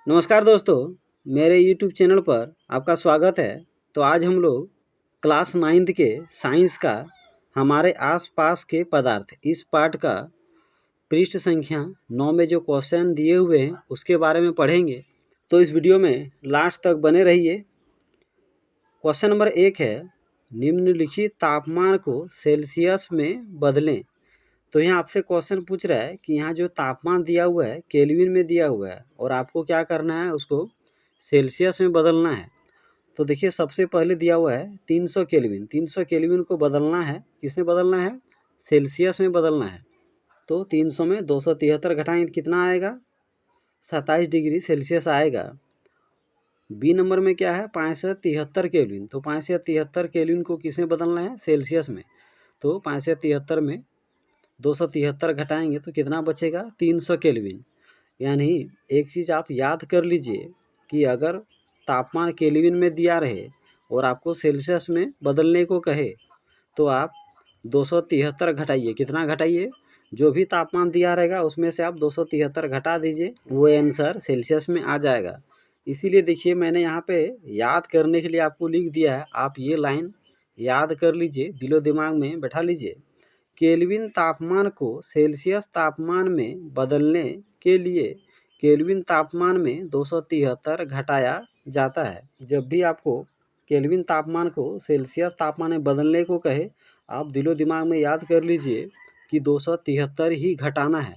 नमस्कार दोस्तों, मेरे YouTube चैनल पर आपका स्वागत है। तो आज हम लोग क्लास 9th के साइंस का हमारे आसपास के पदार्थ इस पाठ का पृष्ठ संख्या 9 में जो क्वेश्चन दिए हुए हैं उसके बारे में पढ़ेंगे। तो इस वीडियो में लास्ट तक बने रहिए। क्वेश्चन नंबर 1 है, निम्नलिखित तापमान को सेल्सियस में बदलें। तो यहाँ आपसे क्वेश्चन पूछ रहा है कि यहाँ जो तापमान दिया हुआ है केल्विन में दिया हुआ है और आपको क्या करना है, उसको सेल्सियस में बदलना है। तो देखिए सबसे पहले दिया हुआ है 300 केल्विन। 300 केल्विन को बदलना है, किसमें बदलना है? सेल्सियस में बदलना है। तो 300 में 273 घटाएं कितना आएगा? 27 डिग्री सेल्सियस आएगा। बी नंबर में क्या है? 573 केल्विन। तो 573 केल्विन को किसमें बदलना है? सेल्सियस में। तो 573 में 273 घटाएंगे तो कितना बचेगा? 300 केल्विन। यानी एक चीज़ आप याद कर लीजिए कि अगर तापमान केल्विन में दिया रहे और आपको सेल्सियस में बदलने को कहे तो आप 273 घटाइए। कितना घटाइए? जो भी तापमान दिया रहेगा उसमें से आप 273 घटा दीजिए, वो आंसर सेल्सियस में आ जाएगा। इसीलिए देखिए मैंने यहाँ पे याद करने के लिए आपको लिख दिया है। आप ये लाइन याद कर लीजिए, दिलो दिमाग में बैठा लीजिए। केल्विन तापमान को सेल्सियस तापमान में बदलने के लिए केल्विन तापमान में 273 घटाया जाता है। जब भी आपको केल्विन तापमान को सेल्सियस तापमान में बदलने को कहे, आप दिलो दिमाग में याद कर लीजिए कि 273 ही घटाना है।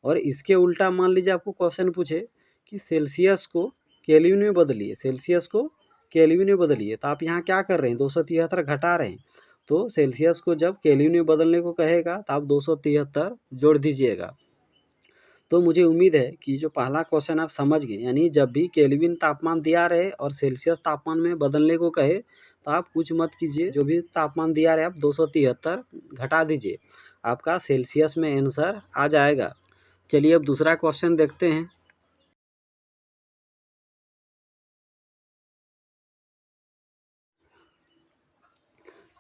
और इसके उल्टा मान लीजिए आपको क्वेश्चन पूछे कि सेल्सियस को केल्विन में बदलिए, सेल्सियस को केल्विन में बदलिए, तो आप यहाँ क्या कर रहे हैं? 273 घटा रहे हैं। तो सेल्सियस को जब केल्विन में बदलने को कहेगा तो आप 273 जोड़ दीजिएगा। तो मुझे उम्मीद है कि जो पहला क्वेश्चन आप समझ गए, यानी जब भी केल्विन तापमान दिया रहे और सेल्सियस तापमान में बदलने को कहे तो आप कुछ मत कीजिए, जो भी तापमान दिया रहे आप 273 घटा दीजिए, आपका सेल्सियस में आंसर आ जाएगा। चलिए अब दूसरा क्वेश्चन देखते हैं।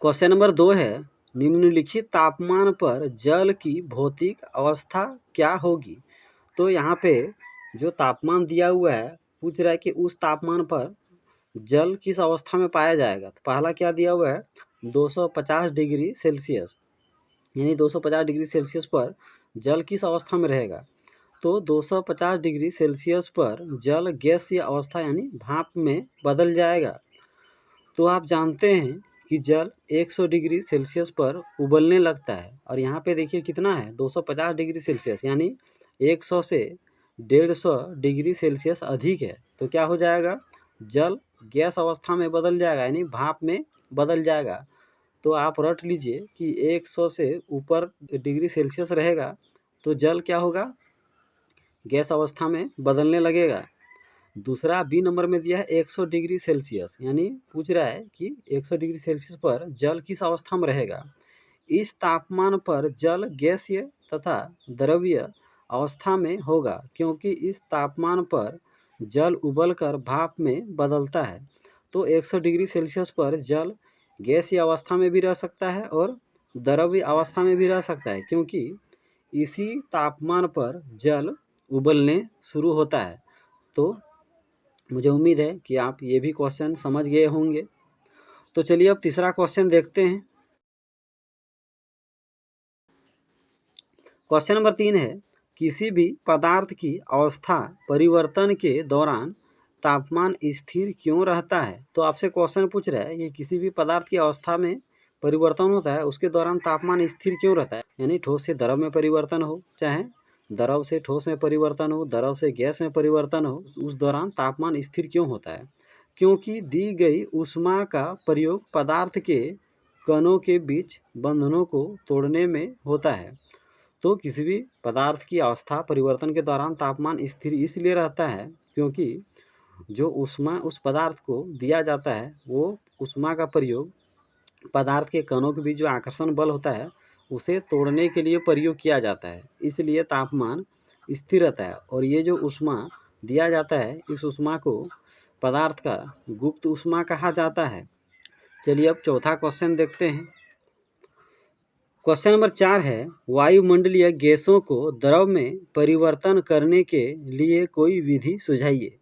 क्वेश्चन नंबर 2 है, निम्नलिखित तापमान पर जल की भौतिक अवस्था क्या होगी? तो यहाँ पे जो तापमान दिया हुआ है पूछ रहा है कि उस तापमान पर जल किस अवस्था में पाया जाएगा। तो पहला क्या दिया हुआ है? 250 डिग्री सेल्सियस, यानी 250 डिग्री सेल्सियस पर जल किस अवस्था में रहेगा? तो 250 डिग्री सेल्सियस पर जल गैसीय अवस्था यानी भाप में बदल जाएगा। तो आप जानते हैं कि जल 100 डिग्री सेल्सियस पर उबलने लगता है और यहाँ पे देखिए कितना है? 250 डिग्री सेल्सियस, यानी 100 से 150 डिग्री सेल्सियस अधिक है। तो क्या हो जाएगा? जल गैस अवस्था में बदल जाएगा, यानी भाप में बदल जाएगा। तो आप रट लीजिए कि 100 से ऊपर डिग्री सेल्सियस रहेगा तो जल क्या होगा? गैस अवस्था में बदलने लगेगा। दूसरा बी नंबर में दिया है 100 डिग्री सेल्सियस, यानी पूछ रहा है कि 100 डिग्री सेल्सियस पर जल किस अवस्था में रहेगा। इस तापमान पर जल गैसीय तथा द्रवीय अवस्था में होगा, क्योंकि इस तापमान पर जल उबलकर भाप में बदलता है। तो 100 डिग्री सेल्सियस पर जल गैसीय अवस्था में भी रह सकता है और द्रवीय अवस्था में भी रह सकता है, क्योंकि इसी तापमान पर जल उबलने शुरू होता है। तो मुझे उम्मीद है कि आप ये भी क्वेश्चन समझ गए होंगे। तो चलिए अब तीसरा क्वेश्चन देखते हैं। क्वेश्चन नंबर 3 है, किसी भी पदार्थ की अवस्था परिवर्तन के दौरान तापमान स्थिर क्यों रहता है? तो आपसे क्वेश्चन पूछ रहा है कि किसी भी पदार्थ की अवस्था में परिवर्तन होता है उसके दौरान तापमान स्थिर क्यों रहता है? यानी ठोस से द्रव में परिवर्तन हो, चाहे द्रव से ठोस में परिवर्तन हो, द्रव से गैस में परिवर्तन हो, उस दौरान तापमान स्थिर क्यों होता है? क्योंकि दी गई ऊष्मा का प्रयोग पदार्थ के कणों के बीच बंधनों को तोड़ने में होता है। तो किसी भी पदार्थ की अवस्था परिवर्तन के दौरान तापमान स्थिर इसलिए रहता है क्योंकि जो ऊष्मा उस पदार्थ को दिया जाता है वो ऊष्मा का प्रयोग पदार्थ के कणों के बीच जो आकर्षण बल होता है उसे तोड़ने के लिए प्रयोग किया जाता है, इसलिए तापमान स्थिर रहता है। और ये जो ऊष्मा दिया जाता है इस ऊष्मा को पदार्थ का गुप्त ऊष्मा कहा जाता है। चलिए अब चौथा क्वेश्चन देखते हैं। क्वेश्चन नंबर 4 है, वायुमंडलीय गैसों को द्रव में परिवर्तन करने के लिए कोई विधि सुझाइए।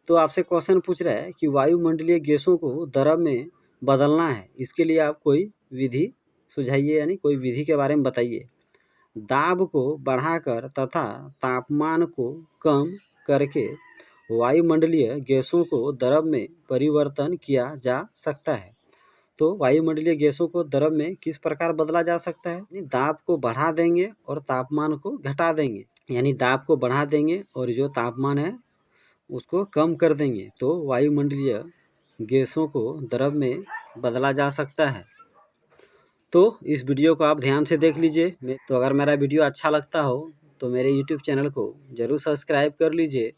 तो आपसे क्वेश्चन पूछ रहा है कि वायुमंडलीय गैसों को द्रव में बदलना है, इसके लिए आप कोई विधि सुझाइए, यानी कोई विधि के बारे में बताइए। दाब को बढ़ाकर तथा तापमान को कम करके वायुमंडलीय गैसों को द्रव में परिवर्तन किया जा सकता है। तो वायुमंडलीय गैसों को द्रव में किस प्रकार बदला जा सकता है? दाब को बढ़ा देंगे और तापमान को घटा देंगे, यानी दाब को बढ़ा देंगे और जो तापमान है उसको कम कर देंगे, तो वायुमंडलीय गैसों को द्रव में बदला जा सकता है। तो इस वीडियो को आप ध्यान से देख लीजिए। तो अगर मेरा वीडियो अच्छा लगता हो तो मेरे YouTube चैनल को ज़रूर सब्सक्राइब कर लीजिए